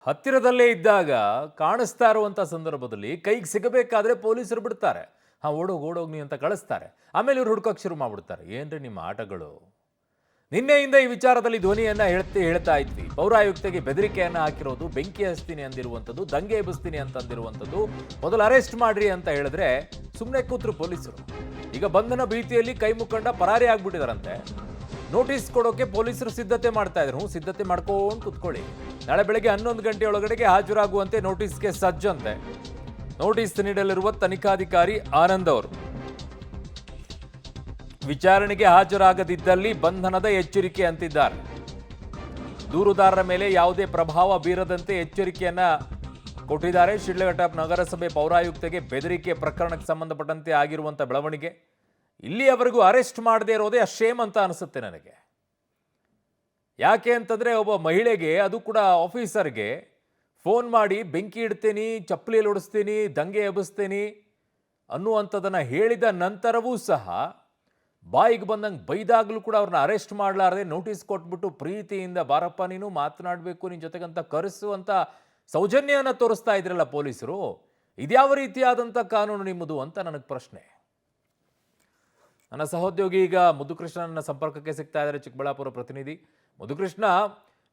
ಹತ್ತಿರದಲ್ಲೇ ಇದ್ದಾಗ ಕಾಣಿಸ್ತಾ ಇರುವಂತ ಸಂದರ್ಭದಲ್ಲಿ ಕೈಗೆ ಸಿಗಬೇಕಾದ್ರೆ ಪೊಲೀಸರು ಬಿಡ್ತಾರೆ. ಓಡೋಗಿ ನೀ ಅಂತ ಕಳಿಸ್ತಾರೆ. ಆಮೇಲೆ ಇವ್ರು ಹುಡುಕಕ್ಕೆ ಶುರು ಮಾಡ್ಬಿಡ್ತಾರೆ. ಏನ್ರಿ ನಿಮ್ಮ ಆಟಗಳು? ನಿನ್ನೆಯಿಂದ ಈ ವಿಚಾರದಲ್ಲಿ ಧ್ವನಿಯನ್ನ ಹೇಳ್ತಾ ಇದ್ವಿ. ಪೌರಾಯುಕ್ತೆಗೆ ಬೆದರಿಕೆಯನ್ನ ಹಾಕಿರೋದು, ಬೆಂಕಿ ಹಚ್ತೀನಿ ಅಂದಿರುವಂಥದ್ದು, ದಂಗೆ ಎಬ್ಬಿಸ್ತೀನಿ ಅಂತ ಅಂದಿರುವಂಥದ್ದು, ಮೊದಲು ಅರೆಸ್ಟ್ ಮಾಡ್ರಿ ಅಂತ ಹೇಳಿದ್ರೆ ಸುಮ್ಮನೆ ಕೂತ್ರು ಪೊಲೀಸರು. ಈಗ ಬಂಧನ ಭೀತಿಯಲ್ಲಿ ಕೈ ಮುಖಂಡ ಪರಾರಿ ಆಗ್ಬಿಟ್ಟಿದಾರಂತೆ. ನೋಟಿಸ್ ಕೊಡೋಕೆ ಪೊಲೀಸರು ಸಿದ್ಧತೆ ಮಾಡ್ತಾ ಇದ್ರು. ಸಿದ್ಧತೆ ಮಾಡ್ಕೊಂಡು ಕುತ್ಕೊಳ್ಳಿ, ನಾಳೆ ಬೆಳಗ್ಗೆ 11 ಗಂಟೆ ಒಳಗಡೆಗೆ ಹಾಜರಾಗುವಂತೆ ನೋಟಿಸ್ಗೆ ಸಜ್ಜಂತೆ. ನೋಟಿಸ್ ನೀಡಲಿರುವ ತನಿಖಾಧಿಕಾರಿ ಆನಂದ್ ಅವರು ವಿಚಾರಣೆಗೆ ಹಾಜರಾಗದಿದ್ದಲ್ಲಿ ಬಂಧನದ ಎಚ್ಚರಿಕೆ ಅಂತಿದ್ದಾರೆ. ದೂರುದಾರರ ಮೇಲೆ ಯಾವುದೇ ಪ್ರಭಾವ ಬೀರದಂತೆ ಎಚ್ಚರಿಕೆಯನ್ನ ಕೊಟ್ಟಿದ್ದಾರೆ. ಶಿಡ್ಲಘಟ್ಟ ನಗರಸಭೆ ಪೌರಾಯುಕ್ತೆಗೆ ಬೆದರಿಕೆ ಪ್ರಕರಣಕ್ಕೆ ಸಂಬಂಧಪಟ್ಟಂತೆ ಆಗಿರುವಂಥ ಬೆಳವಣಿಗೆ, ಇಲ್ಲಿಯವರೆಗೂ ಅರೆಸ್ಟ್ ಮಾಡದೇ ಇರೋದೇ ಶೇಮ್ ಅಂತ ಅನಿಸುತ್ತೆ ನನಗೆ. ಯಾಕೆ ಅಂತಂದರೆ ಒಬ್ಬ ಮಹಿಳೆಗೆ, ಅದು ಕೂಡ ಆಫೀಸರ್ಗೆ ಫೋನ್ ಮಾಡಿ ಬೆಂಕಿ ಇಡ್ತೀನಿ, ಚಪ್ಪಲಿಯಲ್ಲಿ ಹೊಡಿಸ್ತೀನಿ, ದಂಗೆ ಎಬ್ಬಿಸ್ತೀನಿ ಅನ್ನುವಂಥದ್ದನ್ನು ಹೇಳಿದ ನಂತರವೂ ಸಹ ಬಾಯಿಗೆ ಬಂದಂಗೆ ಬೈದಾಗಲೂ ಕೂಡ ಅವ್ರನ್ನ ಅರೆಸ್ಟ್ ಮಾಡಲಾರದೆ ನೋಟಿಸ್ ಕೊಟ್ಬಿಟ್ಟು ಪ್ರೀತಿಯಿಂದ ಬಾರಪ್ಪ ನೀನು ಮಾತನಾಡಬೇಕು ನಿನ್ನ ಜೊತೆಗಂತ ಕರೆಸುವಂಥ ಸೌಜನ್ಯವನ್ನು ತೋರಿಸ್ತಾ ಇದ್ರಲ್ಲ ಪೊಲೀಸರು. ಇದ್ಯಾವ ರೀತಿಯಾದಂಥ ಕಾನೂನು ನಿಮ್ಮದು ಅಂತ ನನಗೆ ಪ್ರಶ್ನೆ. ನನ್ನ ಸಹೋದ್ಯೋಗಿ ಈಗ ಮುದ್ದುಕೃಷ್ಣನ ಸಂಪರ್ಕಕ್ಕೆ ಸಿಗ್ತಾ ಇದ್ದಾರೆ, ಚಿಕ್ಕಬಳ್ಳಾಪುರ ಪ್ರತಿನಿಧಿ. ಮುದ್ದುಕೃಷ್ಣ,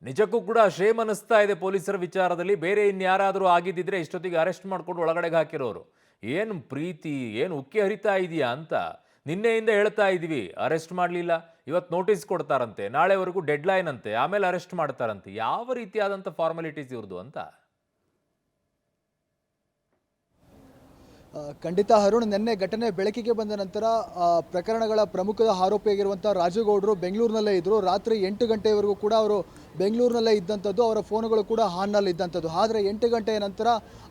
ನಿಜಕ್ಕೂ ಕೂಡ ಶೇಮ್ ಅನ್ನಿಸ್ತಾ ಇದೆ ಪೊಲೀಸರ ವಿಚಾರದಲ್ಲಿ. ಬೇರೆ ಇನ್ಯಾರಾದರೂ ಆಗಿದ್ದಿದ್ರೆ ಇಷ್ಟೊತ್ತಿಗೆ ಅರೆಸ್ಟ್ ಮಾಡ್ಕೊಂಡು ಒಳಗಡೆಗೆ ಹಾಕಿರೋರು. ಏನು ಪ್ರೀತಿ, ಏನು ಉಕ್ಕಿ ಹರಿತಾ ಇದೆಯಾ ಅಂತ ನಿನ್ನೆಯಿಂದ ಹೇಳ್ತಾ ಇದ್ವಿ. ಅರೆಸ್ಟ್ ಮಾಡಲಿಲ್ಲ, ಇವತ್ತು ನೋಟಿಸ್ ಕೊಡ್ತಾರಂತೆ, ನಾಳೆವರೆಗೂ ಡೆಡ್ಲೈನ್ ಅಂತೆ, ಆಮೇಲೆ ಅರೆಸ್ಟ್ ಮಾಡ್ತಾರಂತೆ. ಯಾವ ರೀತಿಯಾದಂಥ ಫಾರ್ಮಾಲಿಟೀಸ್ ಇವ್ರದ್ದು ಅಂತ? ಖಂಡಿತ ಅರುಣ್, ನಿನ್ನೆ ಘಟನೆ ಬೆಳಕಿಗೆ ಬಂದ ನಂತರ ಪ್ರಕರಣಗಳ ಪ್ರಮುಖ ಆರೋಪಿಯಾಗಿರುವಂಥ ರಾಜುಗೌಡರು ಬೆಂಗಳೂರಿನಲ್ಲೇ ಇದ್ದರು. ರಾತ್ರಿ 8 ಗಂಟೆವರೆಗೂ ಕೂಡ ಅವರು ಬೆಂಗಳೂರಿನಲ್ಲೇ ಇದ್ದಂಥದ್ದು. ಅವರ ಫೋನುಗಳು ಕೂಡ ಆನ್ನಲ್ಲಿ ಇದ್ದಂಥದ್ದು. ಆದರೆ 8 ಗಂಟೆಯ ನಂತರ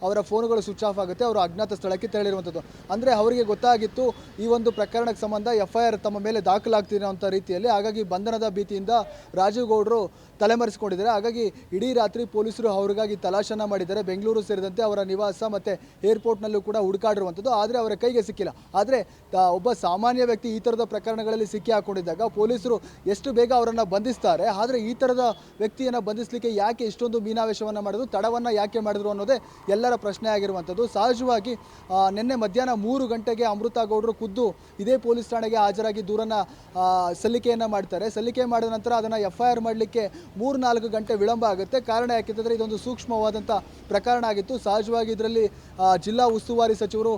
ಅವರ ಫೋನುಗಳು ಸ್ವಿಚ್ ಆಫ್ ಆಗುತ್ತೆ. ಅವರು ಅಜ್ಞಾತ ಸ್ಥಳಕ್ಕೆ ತೆರಳಿರುವಂಥದ್ದು. ಅಂದರೆ ಅವರಿಗೆ ಗೊತ್ತಾಗಿತ್ತು ಈ ಒಂದು ಪ್ರಕರಣಕ್ಕೆ ಸಂಬಂಧ FIR ತಮ್ಮ ಮೇಲೆ ದಾಖಲಾಗ್ತಿರೋ ಅಂಥ ರೀತಿಯಲ್ಲಿ. ಹಾಗಾಗಿ ಬಂಧನದ ಭೀತಿಯಿಂದ ರಾಜುಗೌಡರು ತಲೆಮರೆಸಿಕೊಂಡಿದ್ದಾರೆ. ಹಾಗಾಗಿ ಇಡೀ ರಾತ್ರಿ ಪೊಲೀಸರು ಅವ್ರಿಗಾಗಿ ತಲಾಶನ ಮಾಡಿದ್ದಾರೆ. ಬೆಂಗಳೂರು ಸೇರಿದಂತೆ ಅವರ ನಿವಾಸ ಮತ್ತು ಏರ್ಪೋರ್ಟ್ನಲ್ಲೂ ಕೂಡ ಹುಡುಕಾಡಿರುವಂಥದ್ದು. ಆದರೆ ಅವರ ಕೈಗೆ ಸಿಕ್ಕಿಲ್ಲ. ಆದರೆ ಒಬ್ಬ ಸಾಮಾನ್ಯ ವ್ಯಕ್ತಿ ಈ ಥರದ ಪ್ರಕರಣಗಳಲ್ಲಿ ಸಿಕ್ಕಿ ಹಾಕೊಂಡಿದ್ದಾಗ ಪೊಲೀಸರು ಎಷ್ಟು ಬೇಗ ಅವರನ್ನು ಬಂಧಿಸ್ತಾರೆ. ಆದರೆ ಈ ಥರದ ವ್ಯಕ್ತಿಯನ್ನು ಬಂಧಿಸಲಿಕ್ಕೆ ಯಾಕೆ ಇಷ್ಟೊಂದು ಮೀನಾವೇಶವನ್ನು ಮಾಡಿದ್ರು, ತಡವನ್ನು ಯಾಕೆ ಮಾಡಿದ್ರು ಅನ್ನೋದೇ ಎಲ್ಲರ ಪ್ರಶ್ನೆ ಆಗಿರುವಂಥದ್ದು. ಸಹಜವಾಗಿ ನಿನ್ನೆ ಮಧ್ಯಾಹ್ನ 3 ಗಂಟೆಗೆ ಅಮೃತ ಗೌಡರು ಖುದ್ದು ಇದೇ ಪೊಲೀಸ್ ಠಾಣೆಗೆ ಹಾಜರಾಗಿ ದೂರನ್ನು ಸಲ್ಲಿಕೆಯನ್ನು ಮಾಡ್ತಾರೆ. ಸಲ್ಲಿಕೆ ಮಾಡಿದ ನಂತರ ಅದನ್ನು FIR ಮಾಡಲಿಕ್ಕೆ 3-4 ಗಂಟೆ ವಿಳಂಬ ಆಗುತ್ತೆ. ಕಾರಣ ಯಾಕೆಂದರೆ ಇದೊಂದು ಸೂಕ್ಷ್ಮವಾದಂಥ ಪ್ರಕರಣ ಆಗಿತ್ತು. ಸಹಜವಾಗಿ ಇದರಲ್ಲಿ ಜಿಲ್ಲಾ ಉಸ್ತುವಾರಿ ಸಚಿವರು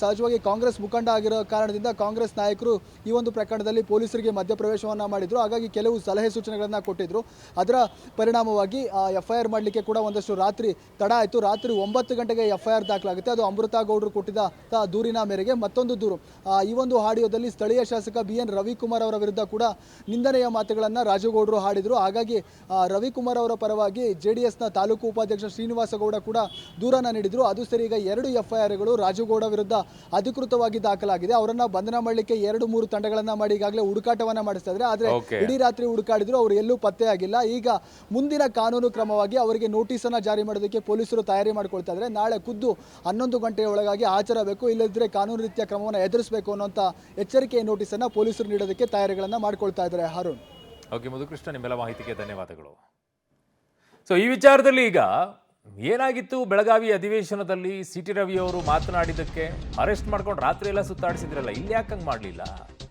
ಸಹಜವಾಗಿ ಕಾಂಗ್ರೆಸ್ ಮುಖಂಡ ಆಗಿರೋ ಕಾರಣದಿಂದ ಕಾಂಗ್ರೆಸ್ ನಾಯಕರು ಈ ಒಂದು ಪ್ರಕರಣದಲ್ಲಿ ಪೊಲೀಸರಿಗೆ ಮಧ್ಯಪ್ರವೇಶವನ್ನು ಮಾಡಿದರು. ಹಾಗಾಗಿ ಕೆಲವು ಸಲಹೆ ಸೂಚನೆಗಳನ್ನು ಕೊಟ್ಟಿದ್ದರು. ಅದರ ಪರಿಣಾಮವಾಗಿ FIR ಮಾಡಲಿಕ್ಕೆ ಕೂಡ ಒಂದಷ್ಟು ರಾತ್ರಿ ತಡ ಆಯಿತು. ರಾತ್ರಿ 9 ಗಂಟೆಗೆ FIR ದಾಖಲಾಗುತ್ತೆ. ಅದು ಅಮೃತ ಗೌಡರು ಕೊಟ್ಟಿದ್ದ ದೂರಿನ ಮೇರೆಗೆ. ಮತ್ತೊಂದು ದೂರು, ಈ ಒಂದು ಆಡಿಯೋದಲ್ಲಿ ಸ್ಥಳೀಯ ಶಾಸಕ BN ರವಿಕುಮಾರ್ ಅವರ ವಿರುದ್ಧ ಕೂಡ ನಿಂದನೆಯ ಮಾತುಗಳನ್ನು ರಾಜುಗೌಡರು ಹಾಡಿದರು. ಹಾಗಾಗಿ ರವಿಕುಮಾರ್ ಅವರ ಪರವಾಗಿ JDSನ ತಾಲೂಕು ಉಪಾಧ್ಯಕ್ಷ ಶ್ರೀನಿವಾಸ ಗೌಡ ಕೂಡ ದೂರನ್ನು ನೀಡಿದರು. ಅದು ಸರಿ, ಈಗ 2 FIRಗಳು ರಾಜುಗೌಡ ವಿರುದ್ಧ ಅಧಿಕೃತವಾಗಿ ದಾಖಲಾಗಿದೆ. ಅವರನ್ನು ಬಂಧನ ಮಾಡಲಿಕ್ಕೆ 2-3 ತಂಡಗಳನ್ನು ಮಾಡಿ ಈಗಾಗಲೇ ಹುಡುಕಾಟವನ್ನು ಮಾಡಿಸ್ತಾ ಇದ್ದಾರೆ. ಆದರೆ ಇಡೀ ರಾತ್ರಿ ಹುಡುಕಾಡಿದ್ರು, ಅವರು ಎಲ್ಲೂ ಪತ್ತೆಯಾಗಿಲ್ಲ. ಈಗ ಮುಂದಿನ ಕಾನೂನು ಕ್ರಮವಾಗಿ ಅವರಿಗೆ ನೋಟಿಸನ್ನು ಜಾರಿ ಮಾಡೋದಕ್ಕೆ ಪೊಲೀಸರು ತಯಾರಿ ಮಾಡಿಕೊಳ್ತಾ ಇದ್ದಾರೆ. ನಾಳೆ ಖುದ್ದು 11 ಗಂಟೆಯ ಒಳಗಾಗಿ ಹಾಜರಾಗಬೇಕು, ಇಲ್ಲದಿದ್ದರೆ ಕಾನೂನು ರೀತಿಯ ಕ್ರಮವನ್ನು ಎದುರಿಸಬೇಕು ಅನ್ನೋಂಥ ಎಚ್ಚರಿಕೆಯ ನೋಟಿಸನ್ನು ಪೊಲೀಸರು ನೀಡೋದಕ್ಕೆ ತಯಾರಿಗಳನ್ನು ಮಾಡಿಕೊಳ್ತಾ ಇದ್ದಾರೆ. ಅರುಣ್. ಓಕೆ ಮುದ್ದುಕೃಷ್ಣ, ನಿಮ್ಮೆಲ್ಲ ಮಾಹಿತಿಗೆ ಧನ್ಯವಾದಗಳು. ಸೊ ಈ ವಿಚಾರದಲ್ಲಿ ಈಗ ಏನಾಗಿತ್ತು, ಬೆಳಗಾವಿ ಅಧಿವೇಶನದಲ್ಲಿ CT ರವಿ ಅವರು ಮಾತನಾಡಿದ್ದಕ್ಕೆ ಅರೆಸ್ಟ್ ಮಾಡ್ಕೊಂಡು ರಾತ್ರಿ ಎಲ್ಲ ಸುತ್ತಾಡಿಸಿದ್ರಲ್ಲ, ಇಲ್ಲಿ ಯಾಕಂಗೆ ಮಾಡಲಿಲ್ಲ?